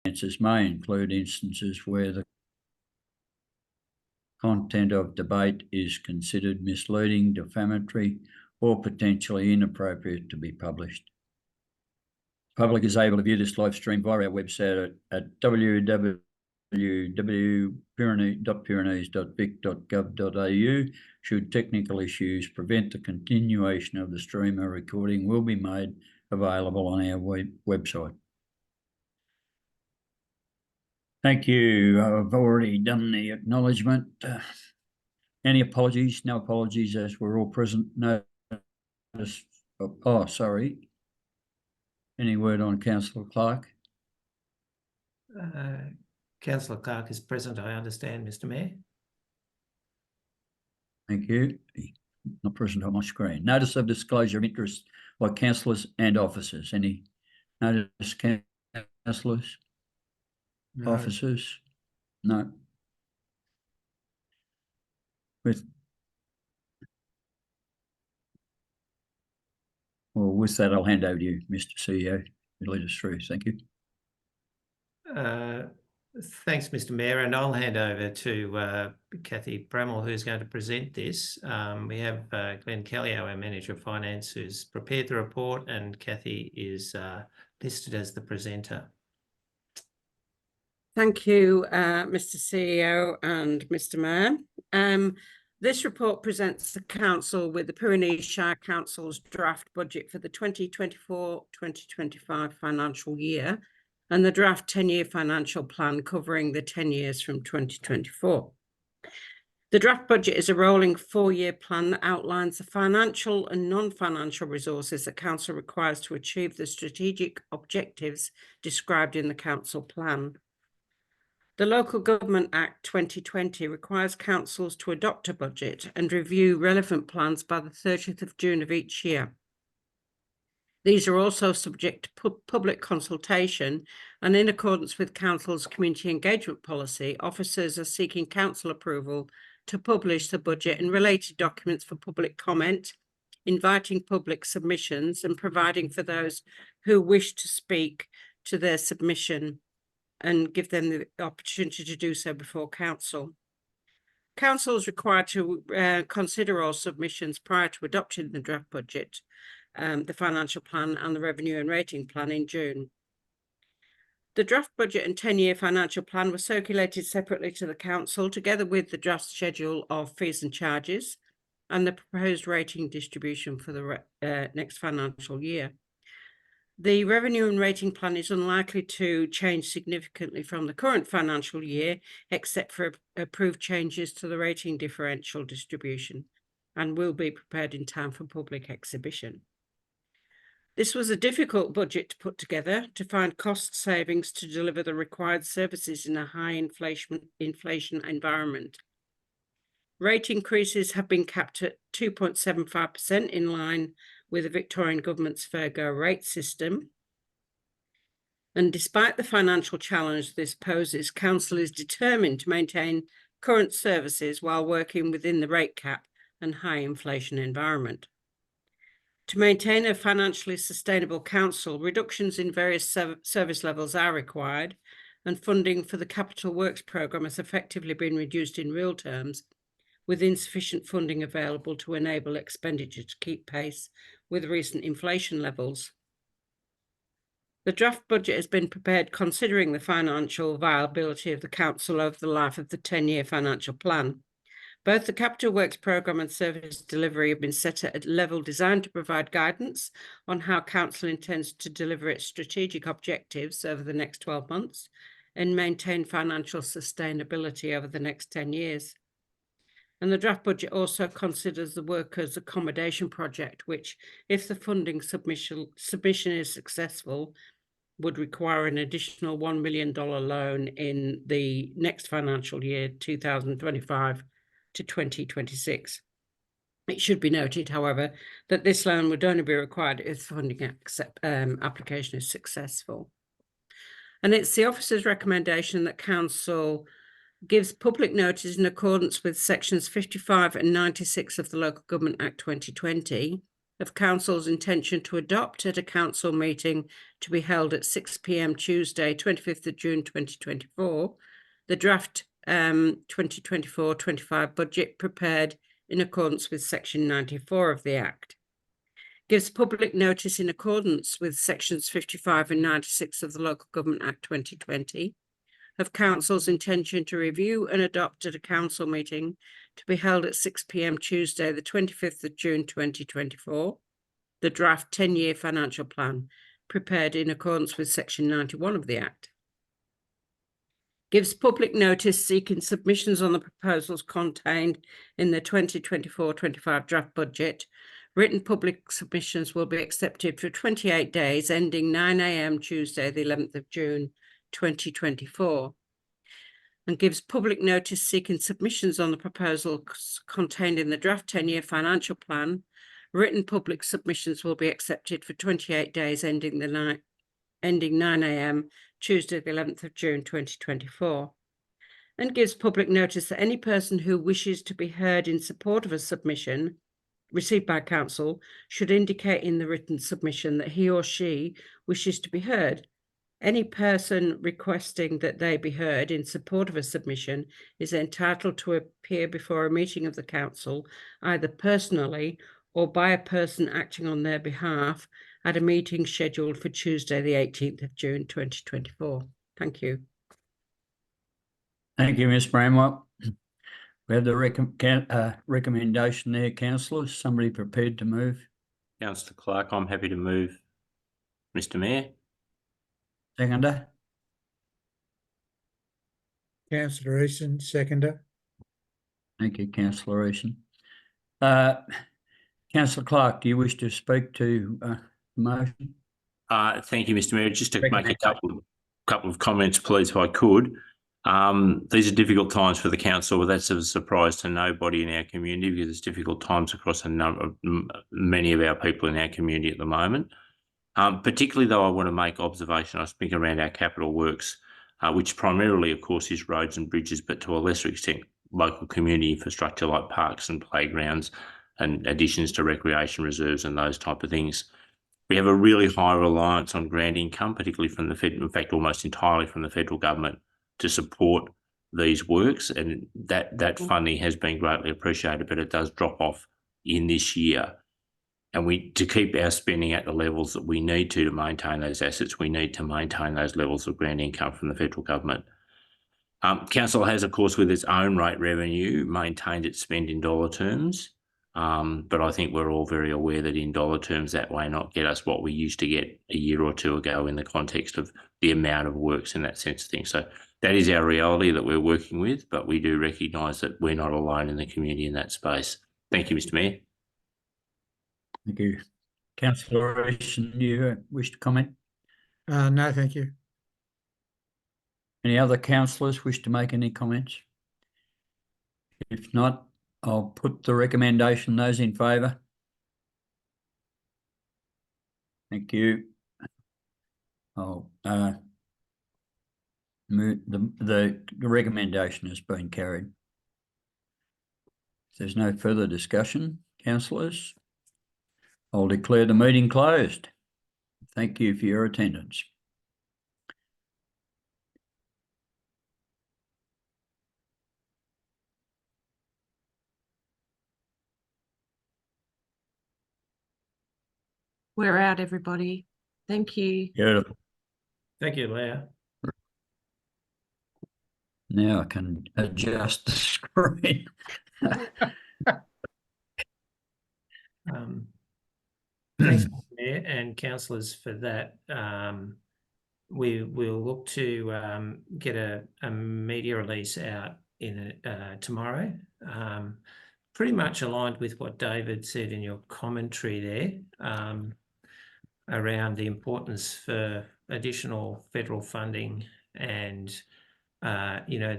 answers may include instances where the content of debate is considered misleading, defamatory, or potentially inappropriate to be published. The public is able to view this live stream via our website at www.pyrenees.vic.gov.au. Should technical issues prevent the continuation of the stream, a recording will be made available on our website. Thank you. I've already done the acknowledgement. Any apologies? No apologies, as we're all present. No. Oh, sorry. Any word on Councillor Clark? Councillor Clark is present, I understand, Mr. Mayor. Thank you. Not present on my screen. Notice of disclosure of interest by councillors and officers. Any notice, councillors? No. Officers? No. With that, I'll hand over to you, Mr. CEO, to lead us through. Thank you. Thanks, Mr. Mayor, and I'll hand over to Cathy Bramall, who's going to present this. We have Glenn Kelly, our Manager of Finance, who's prepared the report, and Cathy is listed as the presenter. Thank you, Mr. CEO and Mr. Mayor. This report presents the Council with the Pyrenees Shire Council's draft budget for the 2024-2025 financial year and the draft 10-year financial plan covering the 10 years from 2024. The draft budget is a rolling 4-year plan that outlines the financial and non-financial resources that Council requires to achieve the strategic objectives described in the Council plan. The Local Government Act 2020 requires councils to adopt a budget and review relevant plans by the 30th of June of each year. These are also subject to public consultation, and in accordance with Council's community engagement policy, officers are seeking Council approval to publish the budget and related documents for public comment, inviting public submissions and providing for those who wish to speak to their submission and give them the opportunity to do so before Council. Council is required to consider all submissions prior to adopting the draft budget, the financial plan and the revenue and rating plan in June. The draft budget and 10-year financial plan were circulated separately to the Council, together with the draft schedule of fees and charges and the proposed rating distribution for the next financial year. The revenue and rating plan is unlikely to change significantly from the current financial year, except for approved changes to the rating differential distribution, and will be prepared in time for public exhibition. This was a difficult budget to put together to find cost savings to deliver the required services in a high inflation environment. Rate increases have been capped at 2.75% in line with the Victorian Government's Fair Go rate system. And despite the financial challenge this poses, Council is determined to maintain current services while working within the rate cap and high inflation environment. To maintain a financially sustainable Council, reductions in various service levels are required, and funding for the Capital Works programme has effectively been reduced in real terms, with insufficient funding available to enable expenditure to keep pace with recent inflation levels. The draft budget has been prepared considering the financial viability of the Council over the life of the 10-year financial plan. Both the Capital Works programme and service delivery have been set at a level designed to provide guidance on how Council intends to deliver its strategic objectives over the next 12 months and maintain financial sustainability over the next 10 years. And the draft budget also considers the workers' accommodation project, which, if the funding submission is successful, would require an additional $1 million loan in the next financial year, 2025 to 2026. It should be noted, however, that this loan would only be required if the funding application is successful. And it's the officer's recommendation that Council gives public notice in accordance with sections 55 and 96 of the Local Government Act 2020 of Council's intention to adopt at a Council meeting to be held at 6 p.m. Tuesday, 25th of June 2024, the draft 2024-25 budget prepared in accordance with Section 94 of the Act. Gives public notice in accordance with Sections 55 and 96 of the Local Government Act 2020 of Council's intention to review and adopt at a Council meeting to be held at 6 p.m. Tuesday, the 25th of June 2024, the draft 10-year financial plan prepared in accordance with Section 91 of the Act. Gives public notice seeking submissions on the proposals contained in the 2024-25 draft budget. Written public submissions will be accepted for 28 days ending 9 a.m. Tuesday, the 11th of June 2024. And gives public notice seeking submissions on the proposals contained in the draft 10-year financial plan. Written public submissions will be accepted for 28 days ending 9 a.m. Tuesday, the 11th of June 2024. And gives public notice that any person who wishes to be heard in support of a submission received by Council should indicate in the written submission that he or she wishes to be heard. Any person requesting that they be heard in support of a submission is entitled to appear before a meeting of the Council, either personally or by a person acting on their behalf at a meeting scheduled for Tuesday, the 18th of June 2024. Thank you. Thank you, Ms Bramwell. We have the recommendation there, councillors. Somebody prepared to move? Councillor Clark, I'm happy to move, Mr Mayor. Seconder? Councillor Easton, seconder. Thank you, Councillor Easton. Councillor Clark, do you wish to speak to the motion? Thank you, Mr Mayor. Just to make a couple of comments, please, if I could. These are difficult times for the council, but that's a surprise to nobody in our community because it's difficult times across many of our people in our community at the moment. Particularly though, I want to make observation, I speak around our capital works, which primarily, of course, is roads and bridges, but to a lesser extent, local community infrastructure like parks and playgrounds and additions to recreation reserves and those type of things. We have a really high reliance on grant income, particularly from the federal, in fact, almost entirely from the federal government, to support these works, and that funding has been greatly appreciated, but it does drop off in this year. And to keep our spending at the levels that we need to maintain those assets, we need to maintain those levels of grant income from the federal government. Council has, of course, with its own rate revenue, maintained its spend in dollar terms, but I think we're all very aware that in dollar terms that may not get us what we used to get a year or two ago in the context of the amount of works in that sense of things. So that is our reality that we're working with, but we do recognise that we're not alone in the community in that space. Thank you, Mr Mayor. Thank you. Councillor Easton, do you wish to comment? No, thank you. Any other councillors wish to make any comments? If not, I'll put the recommendation. Those in favour? Thank you. I'll move the recommendation has been carried. If there's no further discussion, councillors, I'll declare the meeting closed. Thank you for your attendance. We're out, everybody. Thank you. Beautiful. Thank you, Leah. Now I can adjust the screen. Thanks, Mayor and councillors, for that. We will look to get a media release out in tomorrow. Pretty much aligned with what David said in your commentary there, around the importance for additional federal funding and you know,